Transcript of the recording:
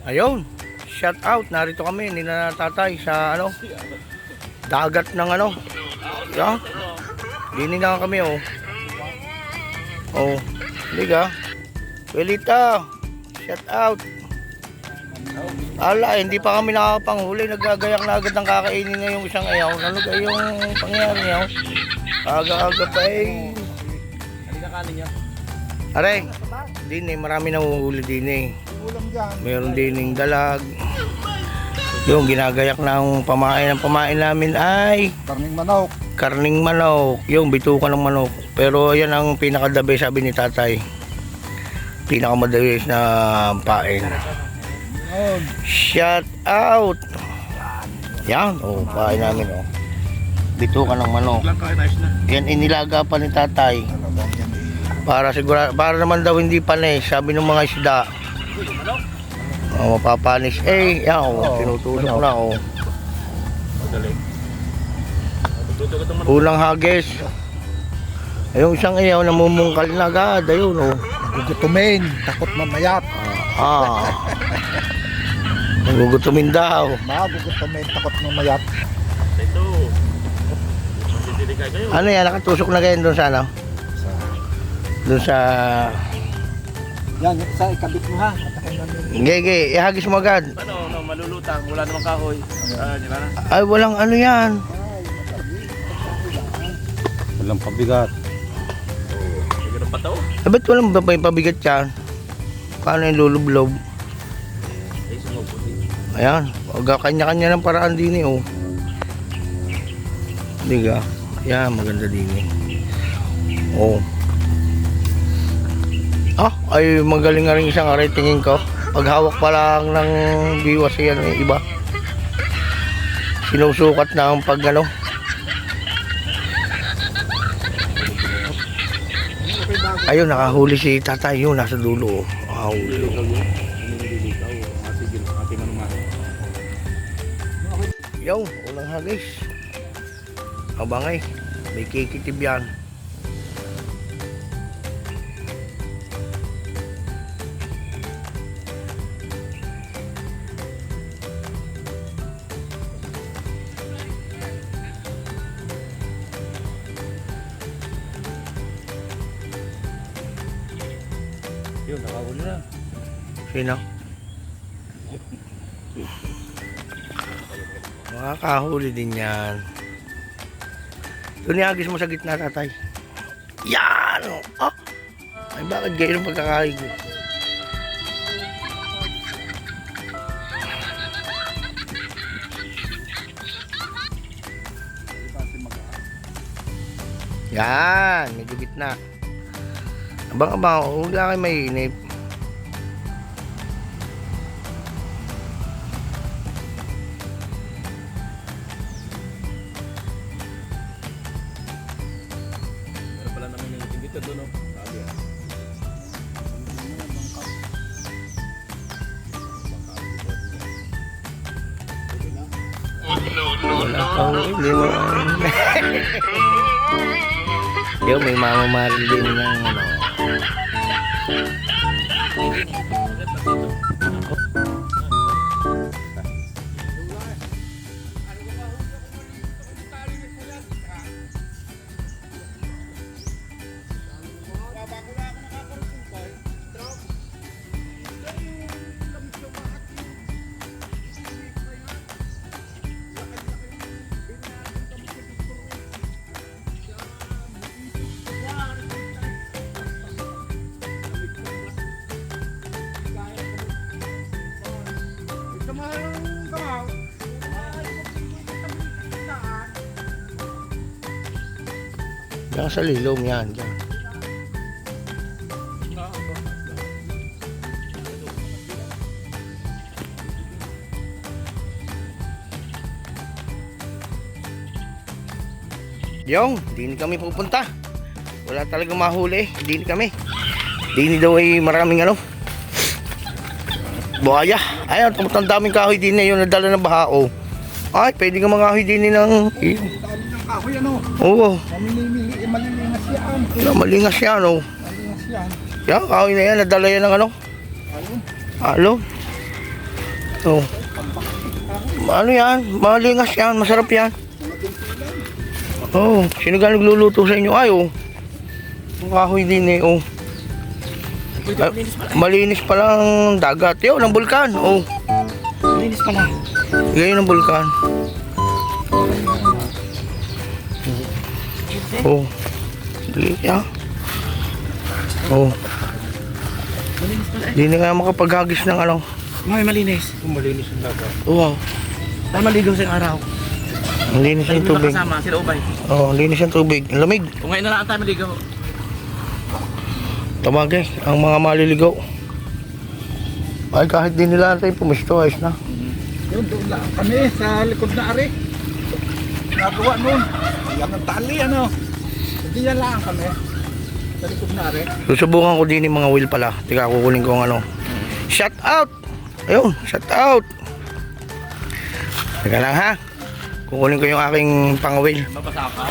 Ayun, shout out, narito kami ni na tatay sa dagat ng yan. Dini na kami liga. Welita, shout out. Ala, hindi pa kami nakakapanghuli, nagagayak na agad ng kakainin na yung isang ayaw. Ano ba yung pangyayari niya? Aga-aga pa eh. Ano kakanin niya? Aray, dini, marami na uhuli dini. Meron dining dalag. Yung ginagayak ng pamain namin ay karning manok, yung bituka ng manok. Pero yan ang pinakadabi, sabi ni tatay, pinakamadabi na pain. Shout out. Yan, pain namin bituka ng manok. Yan inilaga pa ni tatay para naman daw hindi panis, sabi ng mga isda. Mapapanis yan tinutusok na Ulang hagis. Yung isang iyaw namumungkal na agad. Ayun Gugutumin, takot mamayat. Nagugutumin daw. Gugutumin, takot mamayat. Ano yan, nakatusok na kayo doon sa doon sa Yan, sa ikabit mo ha. Gege, ihagis mo agad. Malulutang, wala namang kahoy. Di ba na? Ay, walang ano yan. Walang pabigat. Bigyan ng pataw. Ba't walang pabigat yan? Paano yung lulublob? Ay, sumuputi. Ayan, kanya-kanya ng paraan din Diga, yan, maganda din ay magaling nga rin isang aray, tingin ko. Paghawak pa lang ng biwas yan iba. Sinusukat na ang ayun, nakahuli si tatay yun, nasa dulo. Nakahuli. Yo, ulang hagis. Abangay, may kikitib yan. Yun, nakahuli na. Sino? Makakahuli din yan. Doon iagis mo sa gitna, tatay. Yan! Ay, bakit gayon pagkakaig? Yan! Medyo gitna. Abang-abang, huwag lang kayo mainip. Pero pala naman yung dito doon, sabi yan. Wala pang iliwan. Yo, may mamamaril din ng Diyan sa lilom yan, diyan. Yung, di kami pupunta. Wala talagang mahuli, di kami. Di daw ay maraming buhaya. Ayun, ang daming kahoy din na yun, nadala ng baha. Ay, pwede ka mangahoy din ng Kahoy Oo. Malilingas yan. Malingas yan Malilingas yan. Yan, kahoy na yan, nadala yan ng alo. Oh. Ano yan? Malingas yan. Masarap yan. Oh, sino ka nagluluto sa inyo? Ay, oh. Ang kahoy din eh, oh. Ay, malinis pala ang dagat. Yo, ng bulkan. Oh. Malinis pala. Ganyan ng bulkan. Oh. Dali ya. Oh. Hindi na nga makapaghagis ng ano. May malinis. Malinis yung dagat. Wow. Tayo maligaw sa araw. Ang linis ng tubig. Kasama, sila ubay. Oh, ang linis ng tubig. Ang lamig. Kung ngayon na lang tayo maligaw. Tabagay, ang mga maliligaw. Ay, kahit di nila tayo pumisto, ayos na. Yun, doon lang kami sa likod na ari. Nagawa nun. Yan ang tali, ano. Hindi yan lang kami. Sa likod na ari. Susubukan ko din yung mga wheel pala. Tika, kukunin ko ang ano. Shout out! Ayun, shout out! Teka lang ha. Kukunin ko yung aking pang-wheel. Mabasa ka.